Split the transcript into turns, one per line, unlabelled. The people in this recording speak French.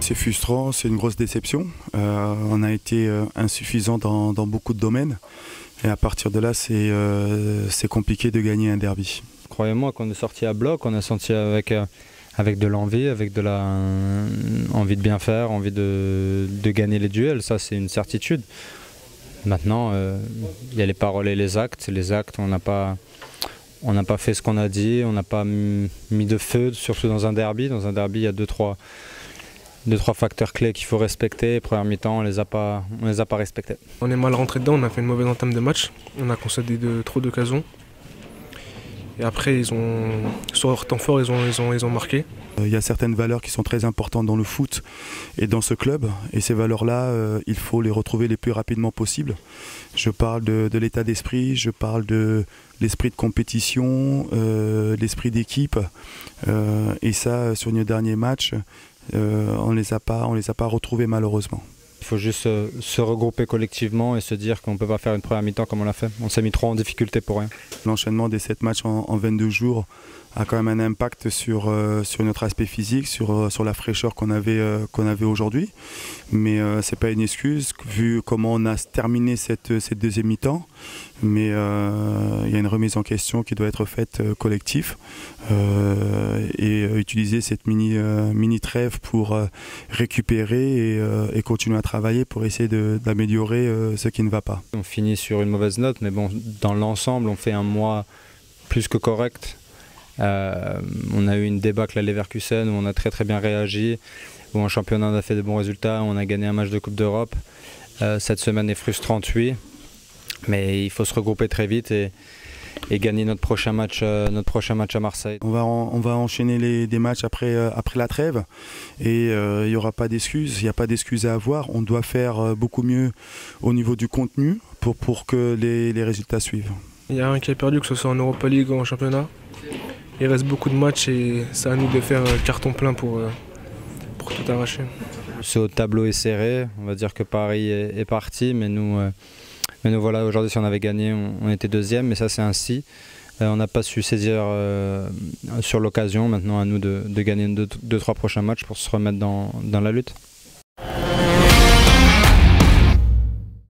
C'est frustrant, c'est une grosse déception. On a été insuffisant dans beaucoup de domaines. Et à partir de là, c'est compliqué de gagner un derby.
Croyez-moi qu'on est sorti à bloc, on est sorti avec de l'envie, avec envie de bien faire, envie de gagner les duels, ça c'est une certitude. Maintenant, il y a les paroles et les actes. Les actes, on n'a pas fait ce qu'on a dit, on n'a pas mis de feu, surtout dans un derby. Dans un derby, il y a deux, trois facteurs clés qu'il faut respecter. Première mi-temps, on les a pas respectés.
On est mal rentré dedans, on a fait une mauvaise entame de match. On a concédé trop d'occasions. Et après, sur leur temps fort, ils ont marqué.
Il y a certaines valeurs qui sont très importantes dans le foot et dans ce club. Et ces valeurs-là, il faut les retrouver le plus rapidement possible. Je parle de l'état d'esprit, je parle de l'esprit de compétition, l'esprit d'équipe. Et ça, sur nos derniers matchs, on ne les a pas retrouvés malheureusement.
Il faut juste se regrouper collectivement et se dire qu'on ne peut pas faire une première mi-temps comme on l'a fait. On s'est mis trop en difficulté pour rien.
L'enchaînement des 7 matchs en 22 jours a quand même un impact sur notre aspect physique, sur la fraîcheur qu'on avait aujourd'hui. Mais ce n'est pas une excuse vu comment on a terminé cette deuxième mi-temps. Mais il y a une remise en question qui doit être faite collectif et utiliser cette mini trêve pour récupérer et continuer à travailler pour essayer d'améliorer ce qui ne va pas.
On finit sur une mauvaise note, mais bon, dans l'ensemble, on fait un mois plus que correct. On a eu une débâcle à Leverkusen où on a très bien réagi, où en championnat on a fait de bons résultats, on a gagné un match de Coupe d'Europe. Cette semaine est frustrante, oui, mais il faut se regrouper très vite et gagner notre prochain match à Marseille.
On va enchaîner des matchs après la trêve et il n'y aura pas d'excuses, il n'y a pas d'excuses à avoir. On doit faire beaucoup mieux au niveau du contenu pour que les résultats suivent.
Il y a un qui est perdu, que ce soit en Europa League ou en championnat. Il reste beaucoup de matchs et c'est à nous de faire carton plein pour tout arracher.
Ce tableau est serré, on va dire que Paris est parti, mais nous voilà, aujourd'hui si on avait gagné, on était deuxième, mais ça c'est ainsi. On n'a pas su saisir sur l'occasion, maintenant à nous de gagner 2-3 prochains matchs pour se remettre dans la lutte.